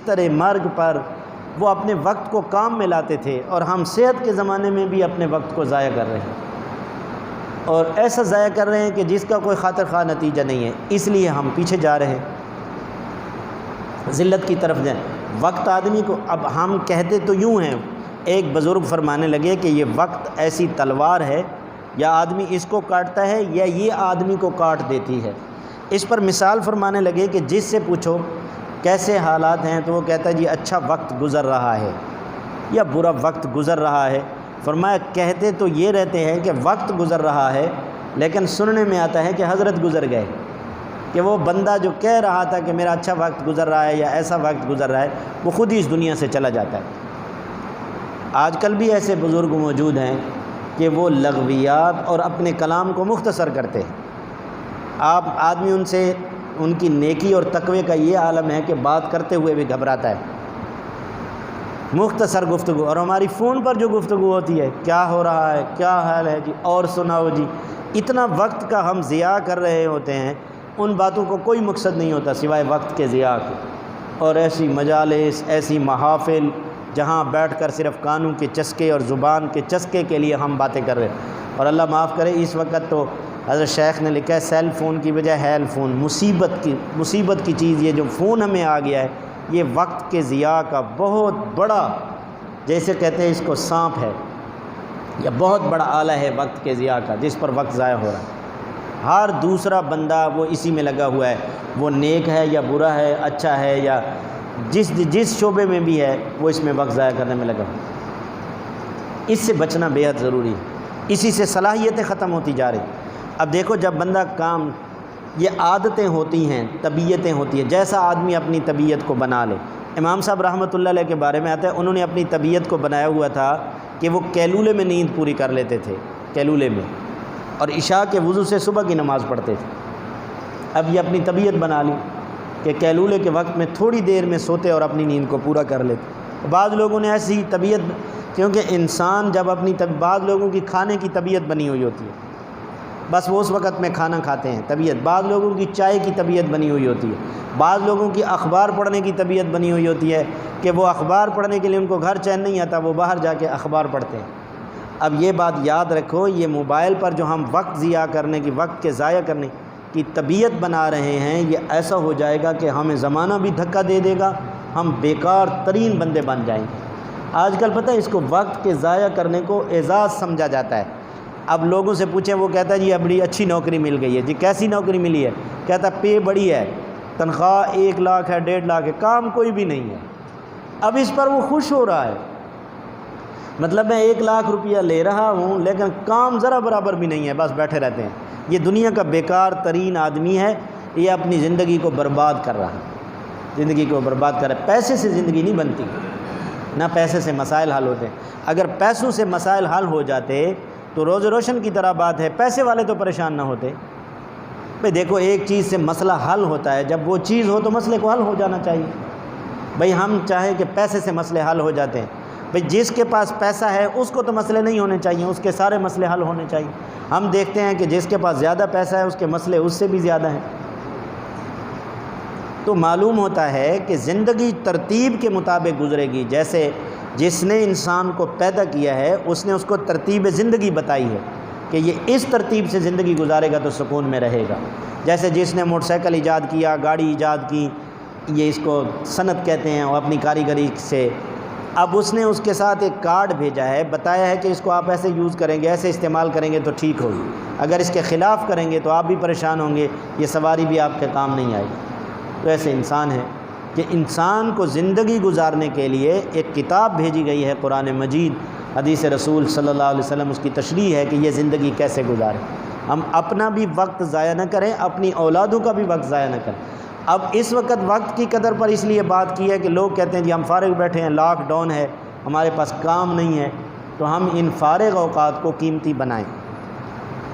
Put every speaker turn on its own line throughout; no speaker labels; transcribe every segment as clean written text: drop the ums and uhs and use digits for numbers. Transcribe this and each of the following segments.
بستر مرگ پر وہ اپنے وقت کو کام میں لاتے تھے، اور ہم صحت کے زمانے میں بھی اپنے وقت کو ضائع کر رہے ہیں، اور ایسا ضائع کر رہے ہیں کہ جس کا کوئی خاطر خواہ نتیجہ نہیں ہے، اس لیے ہم پیچھے جا رہے ہیں، ذلت کی طرف جائیں۔ وقت آدمی کو، اب ہم کہتے تو یوں ہیں، ایک بزرگ فرمانے لگے کہ یہ وقت ایسی تلوار ہے، یا آدمی اس کو کاٹتا ہے یا یہ آدمی کو کاٹ دیتی ہے۔ اس پر مثال فرمانے لگے کہ جس سے پوچھو کیسے حالات ہیں تو وہ کہتا ہے جی اچھا وقت گزر رہا ہے یا برا وقت گزر رہا ہے۔ فرمایا کہتے تو یہ رہتے ہیں کہ وقت گزر رہا ہے، لیکن سننے میں آتا ہے کہ حضرت گزر گئے، کہ وہ بندہ جو کہہ رہا تھا کہ میرا اچھا وقت گزر رہا ہے یا ایسا وقت گزر رہا ہے، وہ خود ہی اس دنیا سے چلا جاتا ہے۔ آج کل بھی ایسے بزرگ موجود ہیں کہ وہ لغویات اور اپنے کلام کو مختصر کرتے ہیں۔ آپ آدمی ان سے، ان کی نیکی اور تقوی کا یہ عالم ہے کہ بات کرتے ہوئے بھی گھبراتا ہے، مختصر گفتگو۔ اور ہماری فون پر جو گفتگو ہوتی ہے، کیا ہو رہا ہے، کیا حال ہے جی، اور سناؤ جی، اتنا وقت کا ہم ضیاع کر رہے ہوتے ہیں، ان باتوں کو کوئی مقصد نہیں ہوتا سوائے وقت کے ضیاع کے۔ اور ایسی مجالس، ایسی محافل جہاں بیٹھ کر صرف کانوں کے چسکے اور زبان کے چسکے کے لیے ہم باتیں کر رہے ہیں۔ اور اللہ معاف کرے، اس وقت تو حضرت شیخ نے لکھا ہے سیل فون کی بجائے ہیل فون، مصیبت کی چیز یہ جو فون ہمیں آ گیا ہے، یہ وقت کے ضیاع کا بہت بڑا، جیسے کہتے ہیں اس کو سانپ ہے، یا بہت بڑا آلہ ہے وقت کے ضیاع کا، جس پر وقت ضائع ہو رہا ہے۔ ہر دوسرا بندہ وہ اسی میں لگا ہوا ہے، وہ نیک ہے یا برا ہے، اچھا ہے یا جس شعبے میں بھی ہے، وہ اس میں وقت ضائع کرنے میں لگا ہوا ہے۔ اس سے بچنا بے حد ضروری ہے، اسی سے صلاحیتیں ختم ہوتی جا رہی۔ اب دیکھو جب بندہ کام، یہ عادتیں ہوتی ہیں، طبیعتیں ہوتی ہیں، جیسا آدمی اپنی طبیعت کو بنا لے۔ امام صاحب رحمۃ اللہ علیہ کے بارے میں آتا ہے، انہوں نے اپنی طبیعت کو بنایا ہوا تھا کہ وہ کیلولے میں نیند پوری کر لیتے تھے، کیلولے میں، اور عشاء کے وضو سے صبح کی نماز پڑھتے تھے۔ اب یہ اپنی طبیعت بنا لی کہ کیلولے کے وقت میں تھوڑی دیر میں سوتے اور اپنی نیند کو پورا کر لیتے۔ بعض لوگوں نے ایسی طبیعت، کیونکہ انسان جب اپنی بعض لوگوں کی کھانے کی طبیعت بنی ہوئی ہوتی ہے، بس وہ اس وقت میں کھانا کھاتے ہیں، طبیعت۔ بعض لوگوں کی چائے کی طبیعت بنی ہوئی ہوتی ہے، بعض لوگوں کی اخبار پڑھنے کی طبیعت بنی ہوئی ہوتی ہے کہ وہ اخبار پڑھنے کے لیے ان کو گھر چین نہیں آتا، وہ باہر جا کے اخبار پڑھتے ہیں۔ اب یہ بات یاد رکھو، یہ موبائل پر جو ہم وقت ضیاع کرنے کی، وقت کے ضائع کرنے کی طبیعت بنا رہے ہیں، یہ ایسا ہو جائے گا کہ ہمیں زمانہ بھی دھکا دے دے گا، ہم بیکار ترین بندے بن جائیں گے۔ آج کل پتہ ہے اس کو وقت کے ضائع کرنے کو اعزاز سمجھا جاتا ہے۔ اب لوگوں سے پوچھیں، وہ کہتا ہے جی اب بڑی اچھی نوکری مل گئی ہے۔ جی کیسی نوکری ملی ہے؟ کہتا ہے پے بڑی ہے، تنخواہ 1 لاکھ ہے، 1.5 لاکھ ہے، کام کوئی بھی نہیں ہے۔ اب اس پر وہ خوش ہو رہا ہے، مطلب میں 1 لاکھ روپیہ لے رہا ہوں لیکن کام ذرا برابر بھی نہیں ہے، بس بیٹھے رہتے ہیں۔ یہ دنیا کا بیکار ترین آدمی ہے، یہ اپنی زندگی کو برباد کر رہا ہے، زندگی کو برباد کر رہا ہے۔ پیسے سے زندگی نہیں بنتی، نہ پیسے سے مسائل حل ہوتے ہیں۔ اگر پیسوں سے مسائل حل ہو جاتے تو روز روشن کی طرح بات ہے، پیسے والے تو پریشان نہ ہوتے۔ بھئی دیکھو ایک چیز سے مسئلہ حل ہوتا ہے، جب وہ چیز ہو تو مسئلے کو حل ہو جانا چاہیے۔ بھئی ہم چاہیں کہ پیسے سے مسئلے حل ہو جاتے ہیں، بھئی جس کے پاس پیسہ ہے اس کو تو مسئلے نہیں ہونے چاہیے، اس کے سارے مسئلے حل ہونے چاہیے۔ ہم دیکھتے ہیں کہ جس کے پاس زیادہ پیسہ ہے اس کے مسئلے اس سے بھی زیادہ ہیں۔ تو معلوم ہوتا ہے کہ زندگی ترتیب کے مطابق گزرے گی، جیسے جس نے انسان کو پیدا کیا ہے اس نے اس کو ترتیب زندگی بتائی ہے کہ یہ اس ترتیب سے زندگی گزارے گا تو سکون میں رہے گا۔ جیسے جس نے موٹر سائیکل ایجاد کیا، گاڑی ایجاد کی، یہ اس کو صنعت کہتے ہیں، اور اپنی کاریگری سے اب اس نے اس کے ساتھ ایک کارڈ بھیجا ہے، بتایا ہے کہ اس کو آپ ایسے یوز کریں گے، ایسے استعمال کریں گے تو ٹھیک ہوگی، اگر اس کے خلاف کریں گے تو آپ بھی پریشان ہوں گے، یہ سواری بھی آپ کے کام نہیں آئے گی۔ تو ایسے انسان ہے کہ انسان کو زندگی گزارنے کے لیے ایک کتاب بھیجی گئی ہے، قرآن مجید، حدیث رسول صلی اللہ علیہ وسلم، اس کی تشریح ہے کہ یہ زندگی کیسے گزاریں۔ ہم اپنا بھی وقت ضائع نہ کریں، اپنی اولادوں کا بھی وقت ضائع نہ کریں۔ اب اس وقت وقت کی قدر پر اس لیے بات کی ہے کہ لوگ کہتے ہیں جی ہم فارغ بیٹھے ہیں، لاک ڈاؤن ہے، ہمارے پاس کام نہیں ہے، تو ہم ان فارغ اوقات کو قیمتی بنائیں۔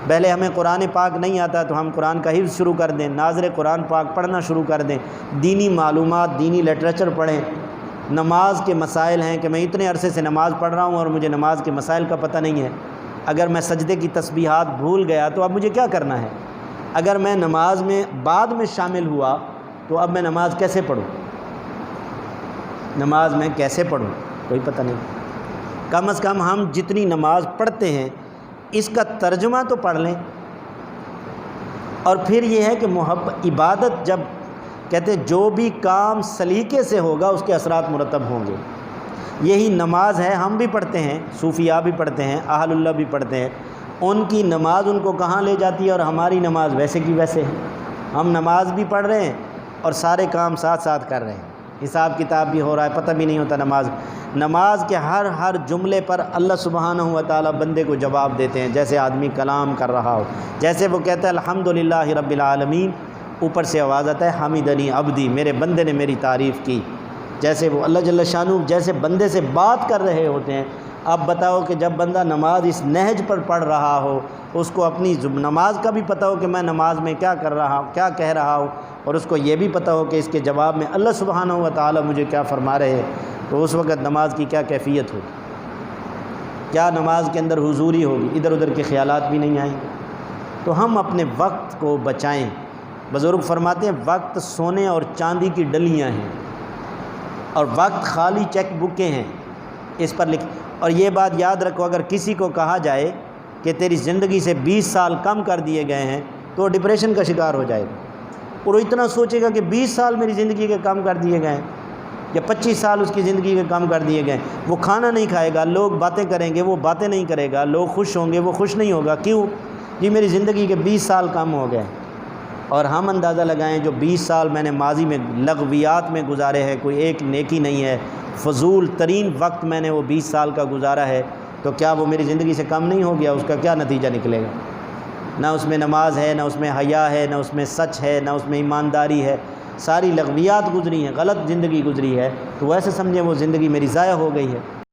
پہلے ہمیں قرآن پاک نہیں آتا تو ہم قرآن کا حفظ شروع کر دیں، ناظر قرآن پاک پڑھنا شروع کر دیں، دینی معلومات، دینی لٹریچر پڑھیں۔ نماز کے مسائل ہیں کہ میں اتنے عرصے سے نماز پڑھ رہا ہوں اور مجھے نماز کے مسائل کا پتہ نہیں ہے، اگر میں سجدے کی تسبیحات بھول گیا تو اب مجھے کیا کرنا ہے؟ اگر میں نماز میں بعد میں شامل ہوا تو اب میں نماز کیسے پڑھوں؟ نماز میں کیسے پڑھوں کوئی پتہ نہیں۔ کم از کم ہم جتنی نماز پڑھتے ہیں اس کا ترجمہ تو پڑھ لیں۔ اور پھر یہ ہے کہ عبادت جب کہتے ہیں جو بھی کام سلیقے سے ہوگا اس کے اثرات مرتب ہوں گے، یہی نماز ہے۔ ہم بھی پڑھتے ہیں، صوفیاء بھی پڑھتے ہیں، اہل اللہ بھی پڑھتے ہیں، ان کی نماز ان کو کہاں لے جاتی ہے اور ہماری نماز ویسے کی ویسے ہے۔ ہم نماز بھی پڑھ رہے ہیں اور سارے کام ساتھ ساتھ کر رہے ہیں، حساب کتاب بھی ہو رہا ہے، پتہ بھی نہیں ہوتا نماز کے ہر جملے پر اللہ سبحانہ و تعالیٰ بندے کو جواب دیتے ہیں، جیسے آدمی کلام کر رہا ہو، جیسے وہ کہتا ہے الحمدللہ رب العالمین، اوپر سے آواز آتا ہے حمدنی عبدی، میرے بندے نے میری تعریف کی، جیسے وہ اللہ جل شانہ جیسے بندے سے بات کر رہے ہوتے ہیں۔ اب بتاؤ کہ جب بندہ نماز اس نہج پر پڑھ رہا ہو، اس کو اپنی نماز کا بھی پتہ ہو کہ میں نماز میں کیا کر رہا ہوں، کیا کہہ رہا ہوں، اور اس کو یہ بھی پتہ ہو کہ اس کے جواب میں اللہ سبحانہ و تعالیٰ مجھے کیا فرما رہے ہیں، تو اس وقت نماز کی کیا کیفیت ہوگی، کیا نماز کے اندر حضوری ہوگی، ادھر ادھر کے خیالات بھی نہیں آئیں گے۔ تو ہم اپنے وقت کو بچائیں۔ بزرگ فرماتے ہیں وقت سونے اور چاندی کی ڈلیاں ہیں، اور وقت خالی چیک بکیں ہیں، اس پر لکھ۔ اور یہ بات یاد رکھو، اگر کسی کو کہا جائے کہ تیری زندگی سے 20 سال کم کر دیے گئے ہیں تو وہ ڈپریشن کا شکار ہو جائے گا، اور وہ اتنا سوچے گا کہ 20 سال میری زندگی کے کم کر دیے گئے ہیں، یا 25 سال اس کی زندگی کے کم کر دیے گئے ہیں۔ وہ کھانا نہیں کھائے گا، لوگ باتیں کریں گے وہ باتیں نہیں کرے گا، لوگ خوش ہوں گے وہ خوش نہیں ہوگا۔ کیوں؟ جی میری زندگی کے 20 سال کم ہو گئے۔ اور ہم اندازہ لگائیں جو 20 سال میں نے ماضی میں لغویات میں گزارے ہیں، کوئی ایک نیکی نہیں ہے، فضول ترین وقت میں نے وہ 20 سال کا گزارا ہے، تو کیا وہ میری زندگی سے کم نہیں ہو گیا؟ اس کا کیا نتیجہ نکلے گا؟ نہ اس میں نماز ہے، نہ اس میں حیا ہے، نہ اس میں سچ ہے، نہ اس میں ایمانداری ہے، ساری لغویات گزری ہیں، غلط زندگی گزری ہے، تو ویسے سمجھیں وہ زندگی میری ضائع ہو گئی ہے۔